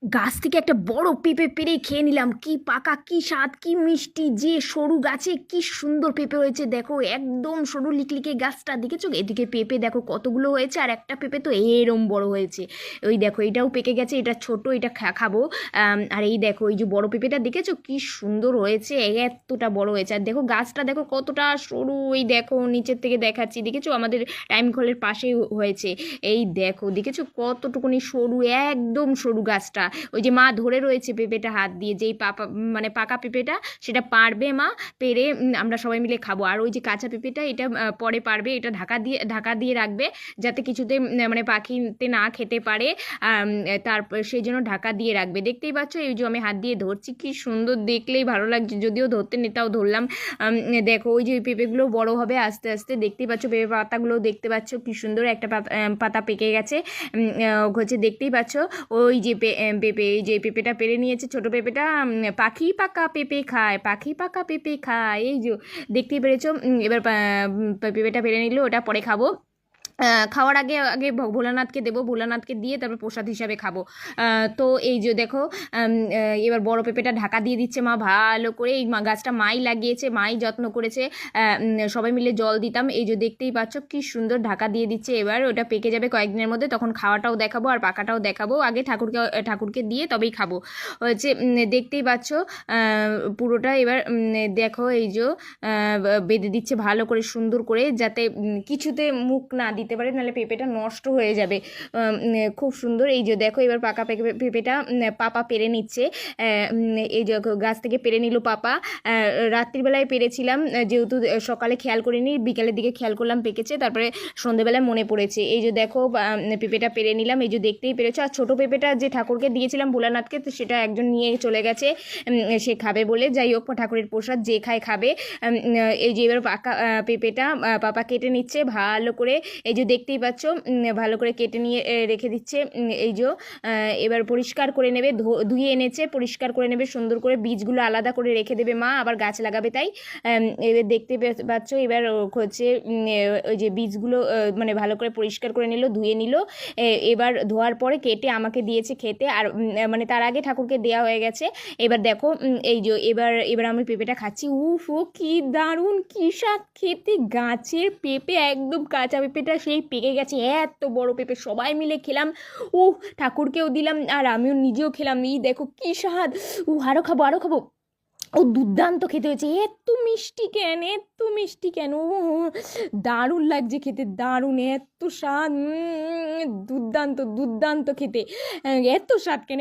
গাছ থেকে একটা বড় পেঁপে পেড়ে খেয়ে নিলাম। কি পাকা, কি স্বাদ, কি মিষ্টি, যে সরু গাছে কি সুন্দর পেঁপে হয়েছে দেখো, একদম সরু লিকলিকে গাছটা দেখেছো? এদিকে পেঁপে দেখো কতগুলো হয়েছে, আর একটা পেঁপে তো এরম বড় হয়েছে। ওই দেখো এটাও পেকে গেছে, এটা ছোট, এটা খাবো। আর এই দেখো এই যে বড় পেঁপেটা দেখেছো কি সুন্দর হয়েছে, এতটা বড় হয়েছে। আর দেখো গাছটা দেখো কতটা সরু, এই দেখো নিচের থেকে দেখাচ্ছি, দেখেছো আমাদের টাইম কলের পাশেই হয়েছে। এই দেখো দেখেছো কতটুকুনি সরু, একদম সরু গাছটা। ওই যে মা ধরে রয়েছে পেঁপেটা হাত দিয়ে, যেই মানে পাকা পেঁপেটা সেটা পারবে মা, পেরে আমরা সবাই মিলে খাবো। আর ওই যে কাঁচা পেঁপেটা এটা পরে পারবে, এটা ঢাকা দিয়ে রাখবে যাতে কিছুতে মানে পাখিতে না খেতে পারে। তারপর সেই জন্য ঢাকা দিয়ে রাখবে। দেখতেই পাচ্ছ এই যে আমি হাত দিয়ে ধরছি, কি সুন্দর, দেখলেই ভালো লাগছে, যদিও ধরতে নেতাও ধরলাম। দেখো ওই যে পেঁপেগুলো বড় হবে আস্তে আস্তে, দেখতেই পাচ্ছ পেঁপে পাতাগুলো দেখতে পাচ্ছ কি সুন্দর, একটা পাতা পেকে গেছে হচ্ছে, দেখতেই পাচ্ছ। ওই যে পেঁপে, এই যে পেঁপেটা পেরে নিয়েছে, ছোট পেঁপেটা। পাখি পাকা পেঁপে খায়, পাখি পাকা পেঁপে খায়, এই যে দেখতেই পেরেছো। এবার পেঁপেটা পেরে নিল, ওটা পরে খাবো। খাওয়ার আগে আগে ভোলানাথকে দেবো, ভোলানাথকে দিয়ে তারপর প্রসাদ হিসাবে খাবো। তো এই যে দেখো এবার বড় পেঁপেটা ঢাকা দিয়ে দিচ্ছে মা ভালো করে। এই গাছটা মাই লাগিয়েছে, মাই যত্ন করেছে। সবাই মিলে জল দিতাম, এই যে দেখতেই পাচ্ছ কি সুন্দর ঢাকা দিয়ে দিচ্ছে। এবার ওটা পেকে যাবে কয়েকদিনের মধ্যে, তখন খাওয়াটাও দেখাবো আর পাকাটাও দেখাবো। আগে ঠাকুরকে দিয়ে তবেই খাবো হচ্ছে। দেখতেই পাচ্ছ পুরোটা। এবার দেখো এই যে বেঁধে দিচ্ছে ভালো করে সুন্দর করে, যাতে কিছুতে মুখ না দিতে পারে, নাহলে পেঁপেটা নষ্ট হয়ে যাবে। খুব সুন্দর। এই যে দেখো এবার পাকা পেঁপেটা পাপা পেরে নিচ্ছে। এই যে গাছ থেকে পেরে নিল পাপা। রাত্রিবেলায় পেরেছিলাম, যেহেতু সকালে খেয়াল করিনি, বিকালের দিকে খেয়াল করলাম পেকেছে, তারপরে সন্ধেবেলায় মনে পড়েছে। এই যে দেখো পেঁপেটা পেরে নিলাম, এই যে দেখতেই পেরেছো। আর ছোটো পেঁপেটা যে ঠাকুরকে দিয়েছিলাম ভোলানাথকে, তো সেটা একজন নিয়ে চলে গেছে, সে খাবে বলে। যাই হোক ঠাকুরের প্রসাদ যে খায় খাবে। এই যে এবার পাকা পেঁপেটা পাপা কেটে নিচ্ছে ভালো করে, এই যে দেখতেই পাচ্ছ ভালো করে কেটে নিয়ে রেখে দিচ্ছে। এই যে এবার পরিষ্কার করে নেবে, ধুয়ে এনেছে, পরিষ্কার করে নেবে সুন্দর করে, বীজগুলো আলাদা করে রেখে দেবে মা, আবার গাছ লাগাবে তাই। এবার দেখতে পাচ্ছ এবার হচ্ছে ওই যে বীজগুলো মানে ভালো করে পরিষ্কার করে নিল, ধুয়ে নিল। এবার ধোয়ার পরে কেটে আমাকে দিয়েছে খেতে, আর মানে তার আগে ঠাকুরকে দেওয়া হয়ে গেছে। এবার দেখো এই যে এবার আমি পেঁপেটা খাচ্ছি। উফ ও কি দারুণ, কি স্বাদ খেতে, গাছের পেঁপে, একদম কাঁচা পেঁপেটা সেই পেকে গেছে, এত বড় পেঁপে, সবাই মিলে খেলাম। ও ঠাকুরকেও দিলাম আর আমিও নিজেও খেলাম। এই দেখো কি স্বাদ, আরও খাবো, আরও খাবো। ও দুর্দান্ত খেতে হয়েছে, এত মিষ্টি কেন, এত মিষ্টি কেন, দারুণ লাগছে খেতে, দারুণ, এত স্বাদ, দুর্দান্ত দুর্দান্ত খেতে, এত স্বাদ কেন।